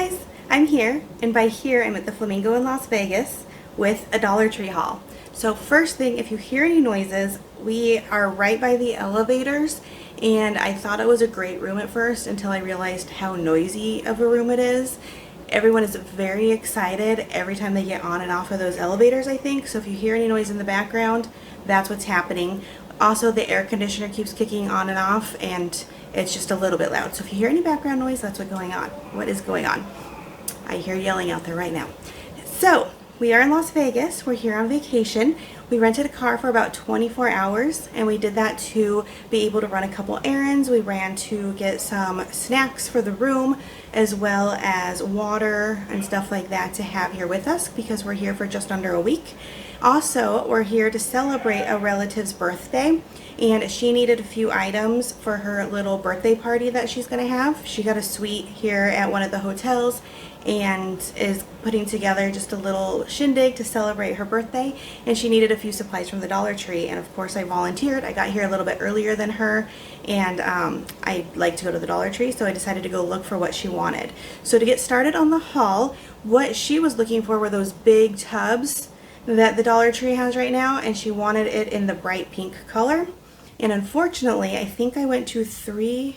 guys, I'm here, and by here I'm at the Flamingo in Las Vegas with a Dollar Tree haul. So first thing, if you hear any noises, we are right by the elevators, and I thought it was a great room at first until I realized how noisy of a room it is. Everyone is very excited every time they get on and off of those elevators, I think. So if you hear any noise in the background, that's what's happening. Also, the air conditioner keeps kicking on and off, and it's just a little bit loud. So if you hear any background noise, that's what's going on. What is going on? I hear yelling out there right now. So we are in Las Vegas. We're here on vacation. We rented a car for about 24 hours, and we did that to be able to run a couple errands. We ran to get some snacks for the room, as well as water and stuff like that to have here with us because we're here for just under a week. Also, we're here to celebrate a relative's birthday, and she needed a few items for her little birthday party that she's going to have. She got a suite here at one of the hotels and is putting together just a little shindig to celebrate her birthday, and she needed a few supplies from the Dollar Tree, and of course I volunteered. I got here a little bit earlier than her, and I like to go to the Dollar Tree, so I decided to go look for what she wanted. So to get started on the haul, what she was looking for were those big tubs that the Dollar Tree has right now, and she wanted it in the bright pink color. And unfortunately, I think I went to three,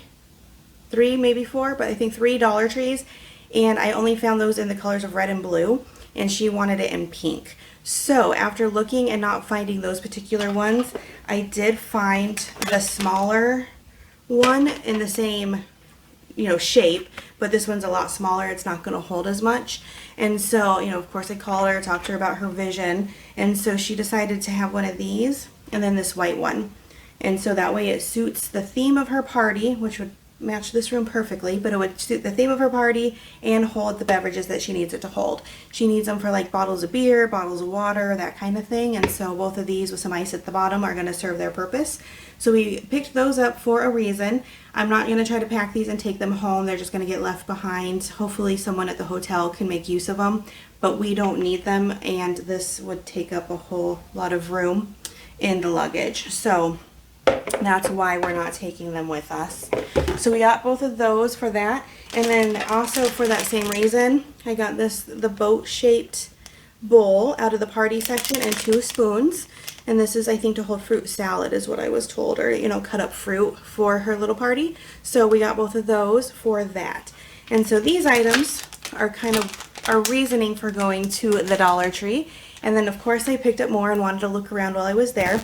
maybe four, but I think 3 Dollar Trees, and I only found those in the colors of red and blue, and she wanted it in pink. So after looking and not finding those particular ones, I did find the smaller one in the same shape, but this one's a lot smaller. It's not going to hold as much. And so, of course I called her, talked to her about her vision, and so she decided to have one of these and then this white one. And so that way it suits the theme of her party, which would match this room perfectly, but it would suit the theme of her party and hold the beverages that she needs it to hold. She needs them for like bottles of beer, bottles of water, that kind of thing, and so both of these with some ice at the bottom are going to serve their purpose. So we picked those up for a reason. I'm not going to try to pack these and take them home. They're just going to get left behind. Hopefully someone at the hotel can make use of them, but we don't need them, and this would take up a whole lot of room in the luggage. So that's why we're not taking them with us. So we got both of those for that. And then also for that same reason, I got the boat-shaped bowl out of the party section and 2 spoons. And this is, I think, to hold fruit salad is what I was told, or, cut up fruit for her little party. So we got both of those for that. And so these items are kind of our reasoning for going to the Dollar Tree. And then, of course, I picked up more and wanted to look around while I was there.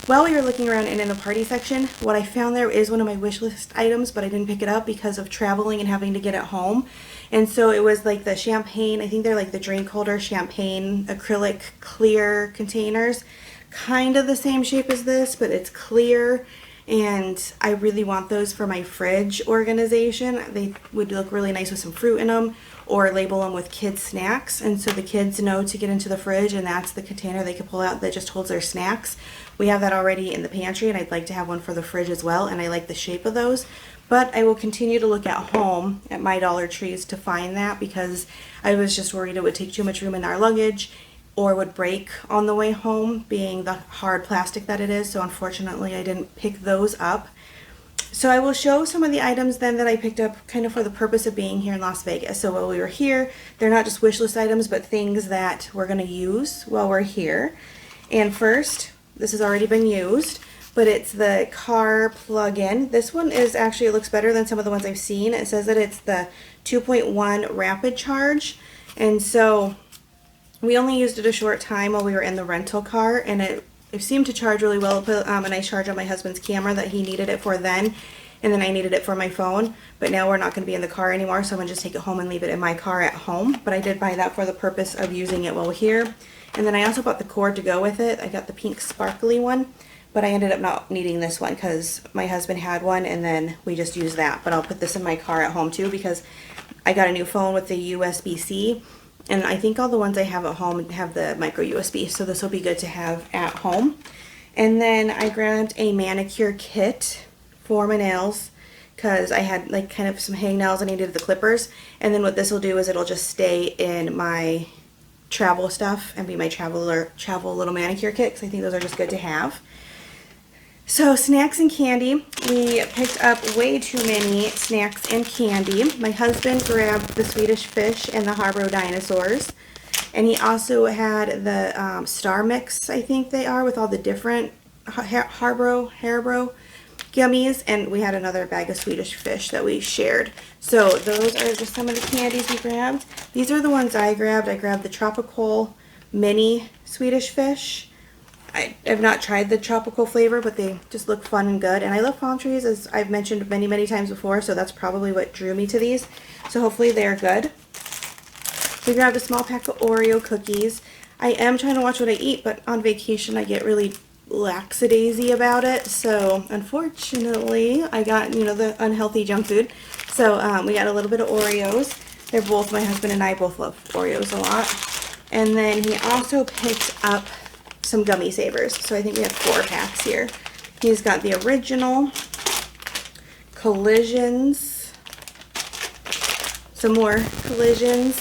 While we were looking around and in the party section, what I found there is one of my wish list items, but I didn't pick it up because of traveling and having to get it home. And so it was like the champagne, I think they're like the drink holder champagne acrylic clear containers. Kind of the same shape as this, but it's clear. And I really want those for my fridge organization. They would look really nice with some fruit in them, or label them with kids snacks, and so the kids know to get into the fridge, and that's the container they can pull out that just holds their snacks. We have that already in the pantry, and I'd like to have one for the fridge as well, and I like the shape of those. But I will continue to look at home at my Dollar Trees to find that, because I was just worried it would take too much room in our luggage or would break on the way home, being the hard plastic that it is. So unfortunately I didn't pick those up. So I will show some of the items then that I picked up kind of for the purpose of being here in Las Vegas. So while we were here, they're not just wish list items, but things that we're going to use while we're here. And first, this has already been used, but it's the car plug-in. This one is actually, it looks better than some of the ones I've seen. It says that it's the 2.1 rapid charge. And so we only used it a short time while we were in the rental car, and it seemed to charge really well. It put a nice charge on my husband's camera that he needed it for then, and then I needed it for my phone. But now we're not going to be in the car anymore, so I'm going to just take it home and leave it in my car at home. But I did buy that for the purpose of using it while we're here. And then I also bought the cord to go with it. I got the pink sparkly one, but I ended up not needing this one because my husband had one, and then we just used that. But I'll put this in my car at home too, because I got a new phone with the USB-C. And I think all the ones I have at home have the micro USB, so this will be good to have at home. And then I grabbed a manicure kit for my nails because I had like kind of some hangnails and I needed the clippers. And then what this will do is it'll just stay in my travel stuff and be my travel little manicure kit, because I think those are just good to have. So snacks and candy, we picked up way too many snacks and candy. My husband grabbed the Swedish fish and the Haribo dinosaurs. And he also had the Star Mix, I think they are, with all the different Haribo gummies. And we had another bag of Swedish fish that we shared. So those are just some of the candies we grabbed. These are the ones I grabbed. I grabbed the Tropical Mini Swedish fish. I have not tried the tropical flavor, but they just look fun and good. And I love palm trees, as I've mentioned many, many times before, so that's probably what drew me to these. So hopefully they're good. We grabbed a small pack of Oreo cookies. I am trying to watch what I eat, but on vacation I get really lackadaisy about it. So unfortunately, I got, the unhealthy junk food. So we got a little bit of Oreos. They're both, my husband and I both love Oreos a lot. And then he also picked up some gummy savers. So I think we have 4 packs here. He's got the original, Collisions, some more Collisions,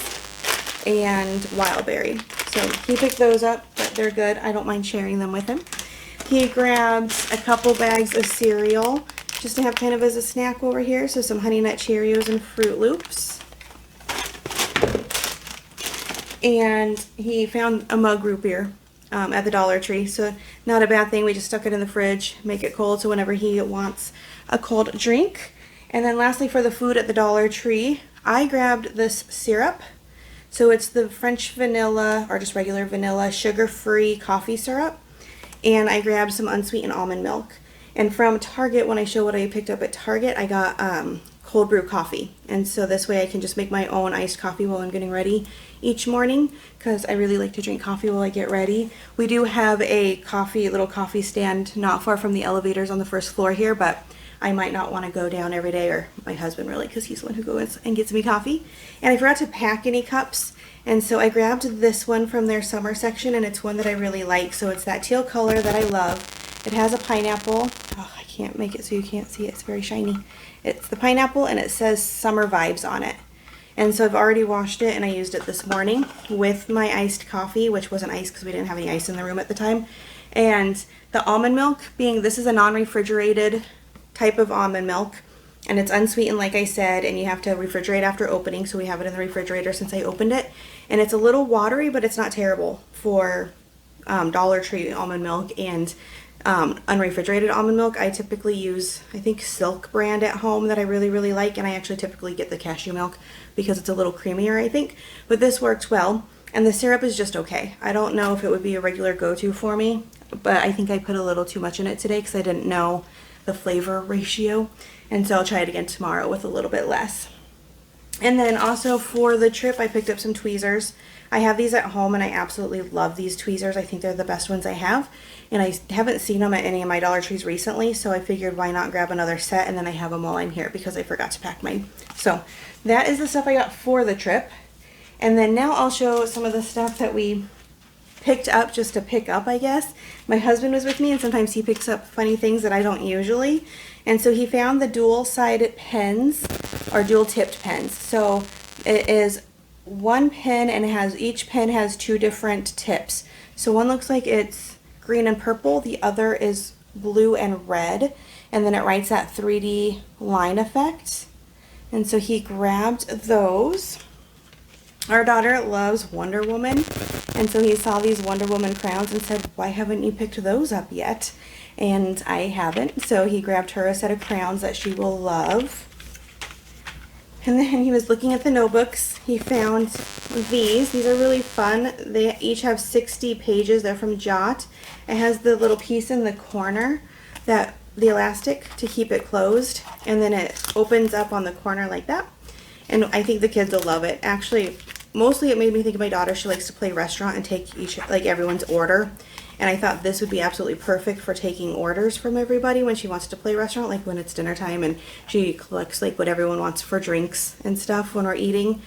and Wildberry. So he picked those up, but they're good. I don't mind sharing them with him. He grabbed a couple bags of cereal just to have kind of as a snack over here. So some Honey Nut Cheerios and Fruit Loops. And he found a mug root beer at the Dollar Tree, so not a bad thing. We just stuck it in the fridge, make it cold, so whenever he wants a cold drink. And then lastly, for the food at the Dollar Tree, I grabbed this syrup. So it's the French vanilla, or just regular vanilla, sugar-free coffee syrup. And I grabbed some unsweetened almond milk. And from Target, when I show what I picked up at Target, I got cold brew coffee. And so this way I can just make my own iced coffee while I'm getting ready each morning, because I really like to drink coffee while I get ready. We do have a little coffee stand not far from the elevators on the first floor here, but I might not want to go down every day, or my husband really, because he's the one who goes and gets me coffee. And I forgot to pack any cups, and so I grabbed this one from their summer section, and it's one that I really like. So it's that teal color that I love. It has a pineapple. Oh, I can't make it so you can't see it. It's very shiny. It's the pineapple, and it says Summer Vibes on it. And so I've already washed it, and I used it this morning with my iced coffee, which wasn't ice because we didn't have any ice in the room at the time. And the almond milk, this is a non-refrigerated type of almond milk, and it's unsweetened, like I said, and you have to refrigerate after opening, so we have it in the refrigerator since I opened it. And it's a little watery, but it's not terrible for Dollar Tree almond milk and unrefrigerated almond milk. I typically use, I think, Silk brand at home that I really, really like, and I actually typically get the cashew milk because it's a little creamier, I think. But this works well, and the syrup is just okay. I don't know if it would be a regular go-to for me, but I think I put a little too much in it today because I didn't know the flavor ratio, and so I'll try it again tomorrow with a little bit less. And then also for the trip, I picked up some tweezers. I have these at home, and I absolutely love these tweezers. I think they're the best ones I have, and I haven't seen them at any of my Dollar Trees recently, so I figured why not grab another set, and then I have them all in here because I forgot to pack mine. So that is the stuff I got for the trip. And then now I'll show some of the stuff that we picked up just to pick up, I guess. My husband was with me, and sometimes he picks up funny things that I don't usually. And so he found the dual-sided pens, or dual-tipped pens. So it is one pen, and each pen has 2 different tips. So one looks like it's green and purple, the other is blue and red, and then it writes that 3D line effect. And so he grabbed those. Our daughter loves Wonder Woman, and so he saw these Wonder Woman crowns and said, why haven't you picked those up yet? And I haven't, so he grabbed her a set of crowns that she will love. And then he was looking at the notebooks. He found these. These are really fun. They each have 60 pages. They're from Jot. It has the little piece in the corner, the elastic to keep it closed, and then it opens up on the corner like that. And I think the kids will love it. Actually, mostly it made me think of my daughter. She likes to play restaurant and take everyone's order. And I thought this would be absolutely perfect for taking orders from everybody when she wants to play restaurant, like when it's dinner time and she collects like what everyone wants for drinks and stuff when we're eating.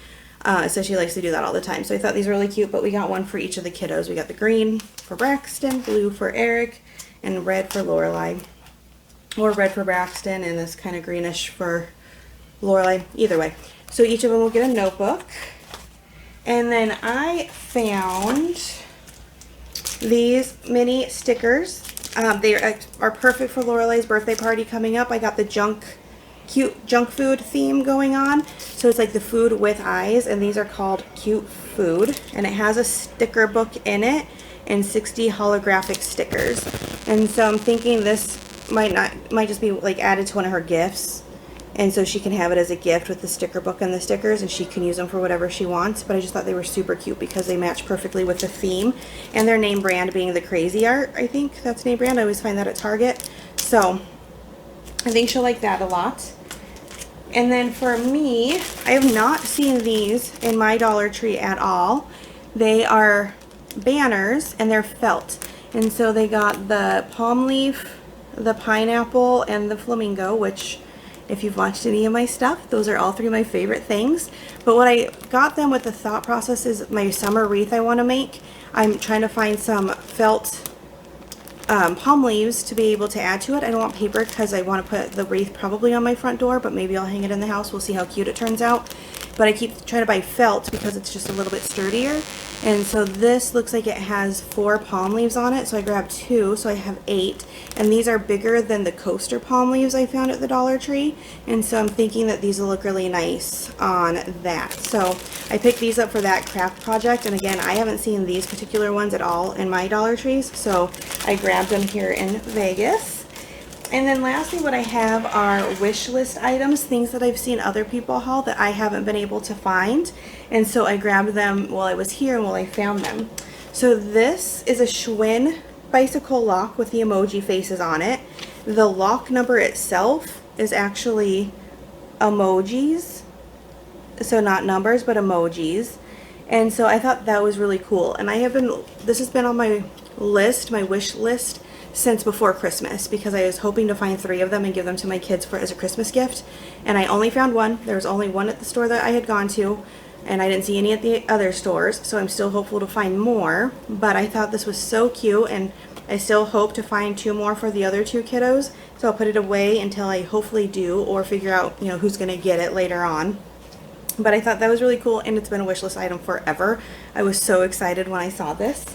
So she likes to do that all the time. So I thought these were really cute, but we got one for each of the kiddos. We got the green for Braxton, blue for Eric, and red for Lorelai. Or red for Braxton and this kind of greenish for Lorelai. Either way. So each of them will get a notebook. And then I found these mini stickers. They are perfect for Lorelei's birthday party coming up. I got the cute junk food theme going on. So it's like the food with eyes, and these are called Cute Food. And it has a sticker book in it and 60 holographic stickers. And so I'm thinking this might just be like added to one of her gifts. And so she can have it as a gift with the sticker book and the stickers, and she can use them for whatever she wants. But I just thought they were super cute because they match perfectly with the theme. And their name brand being the Crazy Art, I think that's name brand. I always find that at Target. So I think she'll like that a lot. And then for me, I have not seen these in my Dollar Tree at all. They are banners and they're felt. And so they got the palm leaf, the pineapple, and the flamingo, which if you've watched any of my stuff, those are all three of my favorite things. But what I got them with the thought process is my summer wreath I want to make. I'm trying to find some felt palm leaves to be able to add to it. I don't want paper because I want to put the wreath probably on my front door, but maybe I'll hang it in the house. We'll see how cute it turns out. But I keep trying to buy felt because it's just a little bit sturdier. And so this looks like it has 4 palm leaves on it, so I grabbed 2, so I have 8. And these are bigger than the coaster palm leaves I found at the Dollar Tree. And so I'm thinking that these will look really nice on that. So I picked these up for that craft project. And again, I haven't seen these particular ones at all in my Dollar Trees, so I grabbed them here in Vegas. And then lastly, what I have are wish list items, things that I've seen other people haul that I haven't been able to find. And so I grabbed them while I was here and while I found them. So this is a Schwinn bicycle lock with the emoji faces on it. The lock number itself is actually emojis. So not numbers, but emojis. And so I thought that was really cool. And this has been on my list, my wish list, since before Christmas, because I was hoping to find 3 of them and give them to my kids as a Christmas gift. And I only found one. There was only one at the store that I had gone to, and I didn't see any at the other stores, so I'm still hopeful to find more. But I thought this was so cute, and I still hope to find 2 more for the other 2 kiddos. So I'll put it away until I hopefully do, or figure out, who's going to get it later on. But I thought that was really cool, and it's been a wish list item forever. I was so excited when I saw this.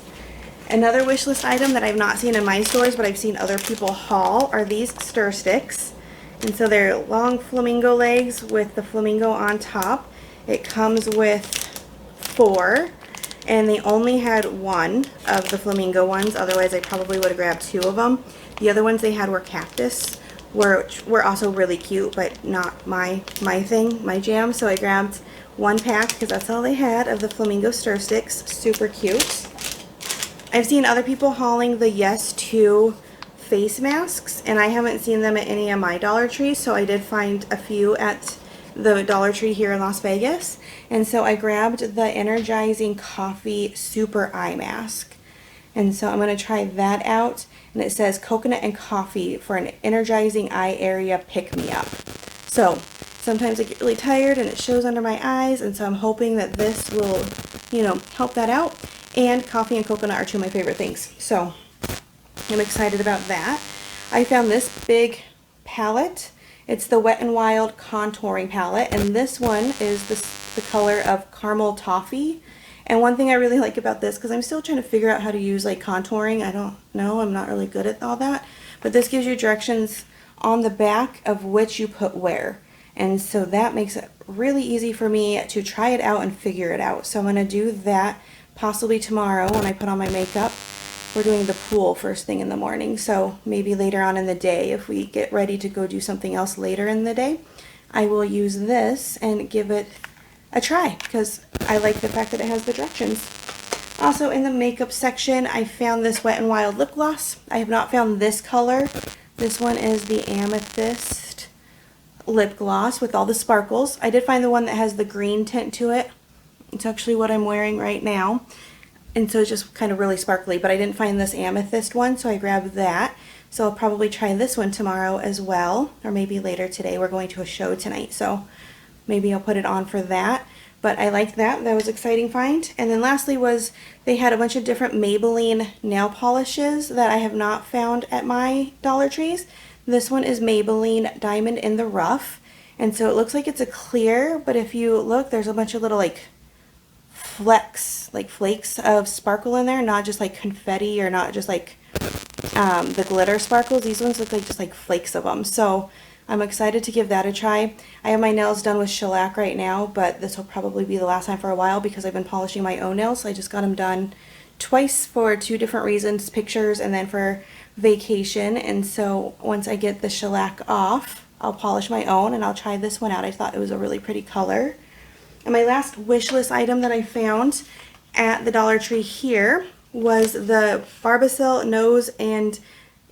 Another wish list item that I've not seen in my stores, but I've seen other people haul, are these stir sticks. And so they're long flamingo legs with the flamingo on top. It comes with 4, and they only had 1 of the flamingo ones. Otherwise, I probably would have grabbed 2 of them. The other ones they had were cactus, which were also really cute, but not my thing, my jam. So I grabbed 1 pack because that's all they had of the flamingo stir sticks. Super cute. I've seen other people hauling the Yes To face masks, and I haven't seen them at any of my Dollar Trees, so I did find a few at the Dollar Tree here in Las Vegas. And so I grabbed the Energizing Coffee Super Eye Mask. And so I'm going to try that out. And it says coconut and coffee for an energizing eye area pick-me-up. So sometimes I get really tired and it shows under my eyes, and so I'm hoping that this will, help that out. And coffee and coconut are 2 of my favorite things. So I'm excited about that. I found this big palette. It's the Wet n Wild contouring palette, and this one is the color of caramel toffee. And one thing I really like about this, because I'm still trying to figure out how to use like contouring, I don't know, I'm not really good at all that, but this gives you directions on the back of which you put where. And so that makes it really easy for me to try it out and figure it out. So I'm going to do that possibly tomorrow when I put on my makeup. We're doing the pool first thing in the morning, so maybe later on in the day, if we get ready to go do something else later in the day, I will use this and give it a try, because I like the fact that it has the directions. Also in the makeup section, I found this Wet n Wild lip gloss. I have not found this color. This one is the Amethyst lip gloss with all the sparkles. I did find the one that has the green tint to it. It's actually what I'm wearing right now. And so it's just kind of really sparkly, but I didn't find this amethyst one, so I grabbed that. So I'll probably try this one tomorrow as well, or maybe later today. We're going to a show tonight, so maybe I'll put it on for that. But I liked that. That was an exciting find. And then lastly was they had a bunch of different Maybelline nail polishes that I have not found at my Dollar Trees. This one is Maybelline Diamond in the Rough. And so it looks like it's a clear, but if you look, there's a bunch of little flakes of sparkle in there, not just like confetti or not just like the glitter sparkles. These ones look like just like flakes of them. So I'm excited to give that a try. I have my nails done with shellac right now, but this will probably be the last time for a while because I've been polishing my own nails. So I just got them done twice for 2 different reasons, pictures and then for vacation. And so once I get the shellac off, I'll polish my own and I'll try this one out. I thought it was a really pretty color. And my last wish list item that I found at the Dollar Tree here was the Barbasol nose and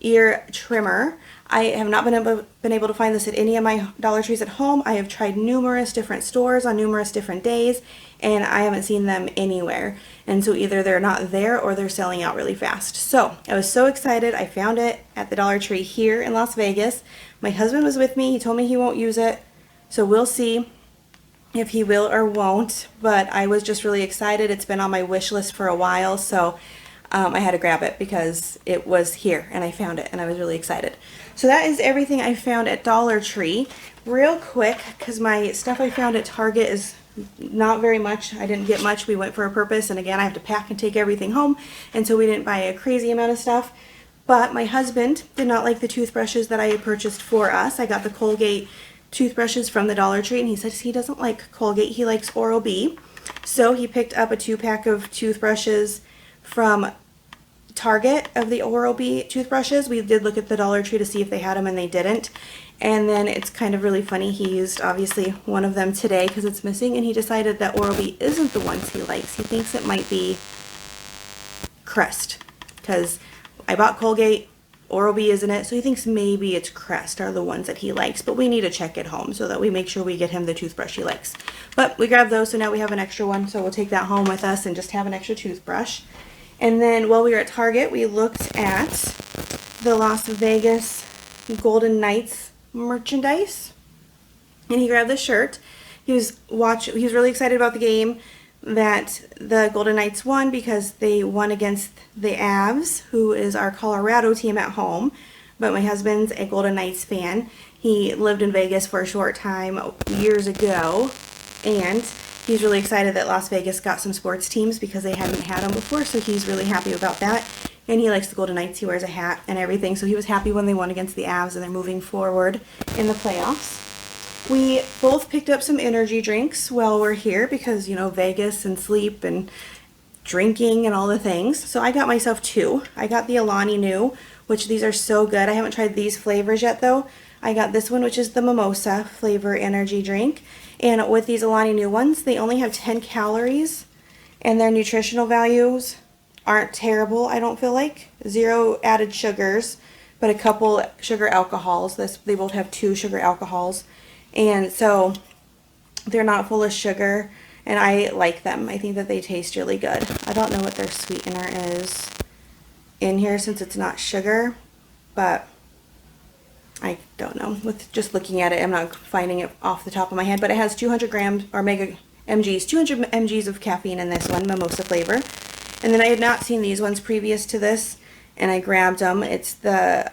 ear trimmer. I have not been able to find this at any of my Dollar Trees at home. I have tried numerous different stores on numerous different days, and I haven't seen them anywhere. And so either they're not there or they're selling out really fast. So I was so excited. I found it at the Dollar Tree here in Las Vegas. My husband was with me. He told me he won't use it, so we'll see if he will or won't. But I was just really excited. It's been on my wish list for a while, so I had to grab it because it was here and I found it and I was really excited. So that is everything I found at Dollar Tree. Real quick, because my stuff I found at Target is not very much. I didn't get much. We went for a purpose, and again I have to pack and take everything home, and so we didn't buy a crazy amount of stuff. But my husband did not like the toothbrushes that I had purchased for us. I got the Colgate toothbrushes from the Dollar Tree, and he says he doesn't like Colgate, he likes Oral-B. So he picked up a 2-pack of toothbrushes from Target of the Oral-B toothbrushes. We did look at the Dollar Tree to see if they had them, and they didn't. And then it's kind of really funny, he used obviously one of them today because it's missing, and he decided that Oral-B isn't the ones he likes. He thinks it might be Crest, because I bought Colgate, Oral-B isn't it, so he thinks maybe it's Crest are the ones that he likes, but we need to check at home so that we make sure we get him the toothbrush he likes. But we grabbed those, so now we have an extra one, so we'll take that home with us and just have an extra toothbrush. And then while we were at Target, we looked at the Las Vegas Golden Knights merchandise, and he grabbed this shirt. He was really excited about the game that the Golden Knights won because they won against the Avs, who is our Colorado team at home. But my husband's a Golden Knights fan. He lived in Vegas for a short time years ago, and he's really excited that Las Vegas got some sports teams because they hadn't had them before, so he's really happy about that. And he likes the Golden Knights. He wears a hat and everything, so he was happy when they won against the Avs and they're moving forward in the playoffs. We both picked up some energy drinks while we're here because, you know, Vegas and sleep and drinking and all the things. So I got myself 2. I got the Alani Nu, which these are so good. I haven't tried these flavors yet though. I got this one, which is the mimosa flavor energy drink. And with these Alani Nu ones, they only have 10 calories and their nutritional values aren't terrible, I don't feel like. 0 added sugars, but a couple sugar alcohols. They both have 2 sugar alcohols. And so they're not full of sugar, and I like them. I think that they taste really good. I don't know what their sweetener is in here since it's not sugar, but I don't know. With just looking at it, I'm not finding it off the top of my head, but it has 200 grams or mega mgs, 200 mgs of caffeine in this one, mimosa flavor. And then I had not seen these ones previous to this, and I grabbed them. It's the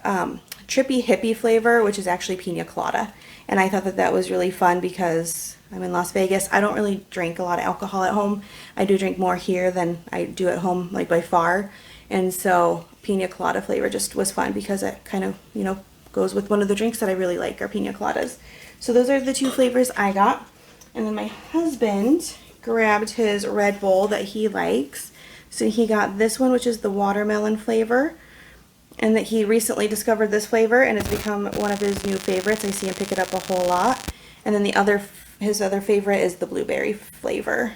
Trippy Hippie flavor, which is actually pina colada. And I thought that that was really fun because I'm in Las Vegas. I don't really drink a lot of alcohol at home. I do drink more here than I do at home, like by far. And so pina colada flavor just was fun because it kind of, you know, goes with one of the drinks that I really like are pina coladas. So those are the 2 flavors I got. And then my husband grabbed his Red Bull that he likes. So he got this one, which is the watermelon flavor. And that he recently discovered this flavor and it's become one of his new favorites. I see him pick it up a whole lot. And then his other favorite is the blueberry flavor.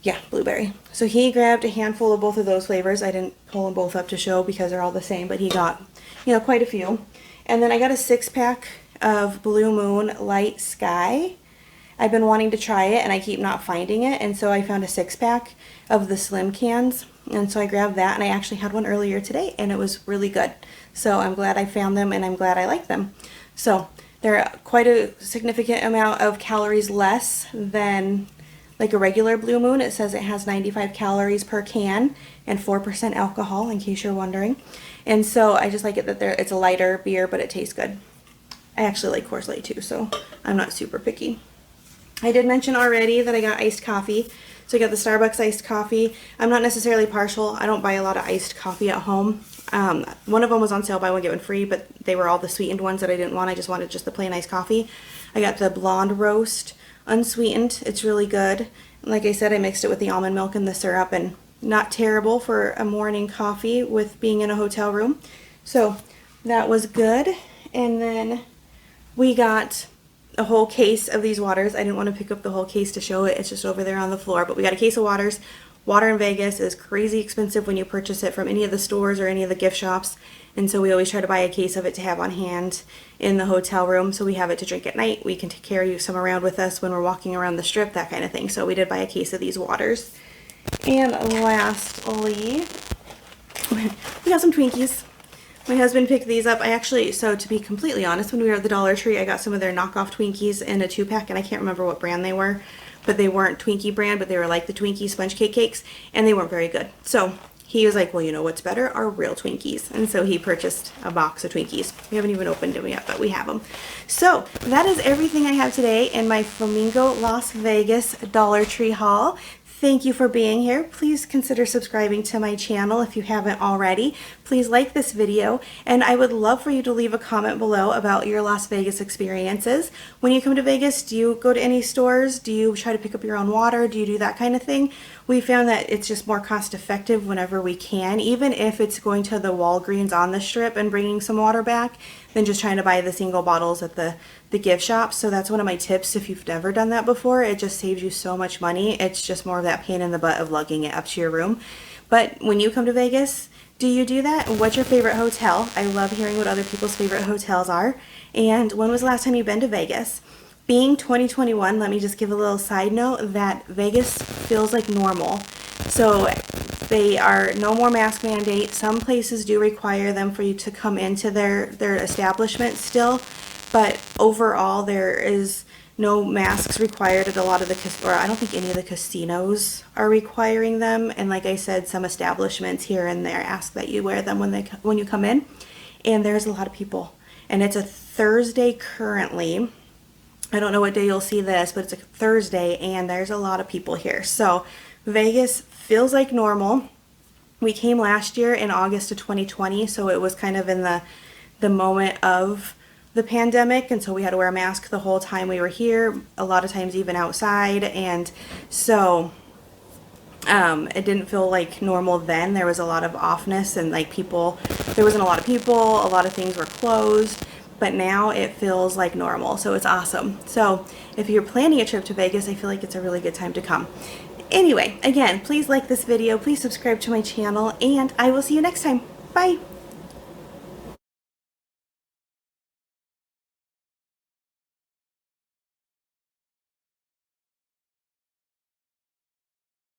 Yeah, blueberry. So he grabbed a handful of both of those flavors. I didn't pull them both up to show because they're all the same, but he got, you know, quite a few. And then I got a 6-pack of Blue Moon Light Sky. I've been wanting to try it and I keep not finding it, and so I found a 6-pack of the slim cans, and so I grabbed that, and I actually had one earlier today and it was really good. So I'm glad I found them and I'm glad I like them. So they're quite a significant amount of calories less than like a regular Blue Moon. It says it has 95 calories per can and 4% alcohol, in case you're wondering. And so I just like it that it's a lighter beer, but it tastes good. I actually like Coors Light too, so I'm not super picky. I did mention already that I got iced coffee. So I got the Starbucks iced coffee. I'm not necessarily partial. I don't buy a lot of iced coffee at home. One of them was on sale, buy one get one free, but they were all the sweetened ones that I didn't want. I just wanted just the plain iced coffee. I got the blonde roast unsweetened. It's really good. Like I said, I mixed it with the almond milk and the syrup, and not terrible for a morning coffee with being in a hotel room. So that was good. And then we got a whole case of these waters. I didn't want to pick up the whole case to show it. It's just over there on the floor. But we got a case of waters. Water in Vegas is crazy expensive when you purchase it from any of the stores or any of the gift shops. And so we always try to buy a case of it to have on hand in the hotel room, so we have it to drink at night. We can carry some around with us when we're walking around the strip, that kind of thing. So we did buy a case of these waters. And lastly, we got some Twinkies. My husband picked these up. So to be completely honest, when we were at the Dollar Tree, I got some of their knockoff Twinkies in a 2-pack, and I can't remember what brand they were, but they weren't Twinkie brand, but they were like the Twinkie sponge cake cakes, and they weren't very good. So he was like, well, you know what's better? Our real Twinkies. And so he purchased a box of Twinkies. We haven't even opened them yet, but we have them. So that is everything I have today in my Flamingo Las Vegas Dollar Tree haul. Thank you for being here. Please consider subscribing to my channel if you haven't already. Please like this video, and I would love for you to leave a comment below about your Las Vegas experiences. When you come to Vegas, do you go to any stores? Do you try to pick up your own water? Do you do that kind of thing? We found that it's just more cost effective whenever we can, even if it's going to the Walgreens on the strip and bringing some water back, than just trying to buy the single bottles at the gift shop. So that's one of my tips if you've never done that before. It just saves you so much money. It's just more of that pain in the butt of lugging it up to your room. But when you come to Vegas, do you do that? What's your favorite hotel? I love hearing what other people's favorite hotels are. And when was the last time you've been to Vegas? Being 2021, let me just give a little side note that Vegas feels like normal. So they are no more mask mandate. Some places do require them for you to come into their establishment still, but overall there is no masks required at a lot of or I don't think any of the casinos are requiring them. And like I said, some establishments here and there ask that you wear them when you come in. And there's a lot of people. And it's a Thursday currently. I don't know what day you'll see this, but it's a Thursday and there's a lot of people here. So Vegas feels like normal. We came last year in August of 2020, so it was kind of in the moment of the pandemic, and so we had to wear a mask the whole time we were here, a lot of times even outside, and so it didn't feel like normal then. There was a lot of offness and like there wasn't a lot of people, a lot of things were closed, but now it feels like normal, so it's awesome. So if you're planning a trip to Vegas, I feel like it's a really good time to come. Anyway, again, please like this video, please subscribe to my channel, and I will see you next time. Bye!